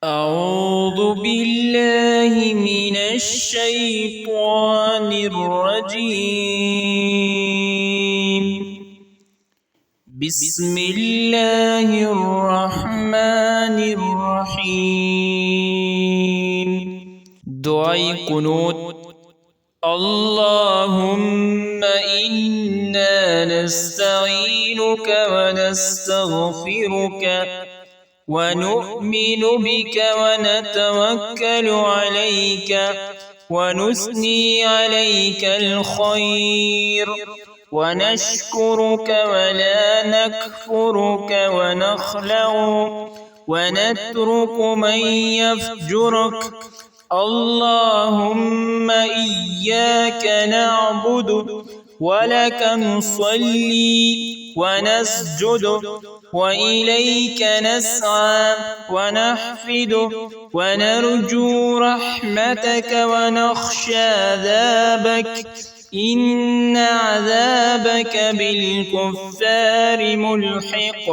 أعوذ بالله من الشيطان الرجيم. بسم الله الرحمن الرحيم. دعاء قنوت. اللهم إنا نستعينك ونستغفرك ونؤمن بك ونتوكل عليك ونثني عليك الخير ونشكرك ولا نكفرك ونخلع ونترك من يفجرك. اللهم إياك نعبد ولك نصلي ونسجد وإليك نسعى ونحفد ونرجو رحمتك ونخشى عذابك. إن عذابك بالكفار ملحق.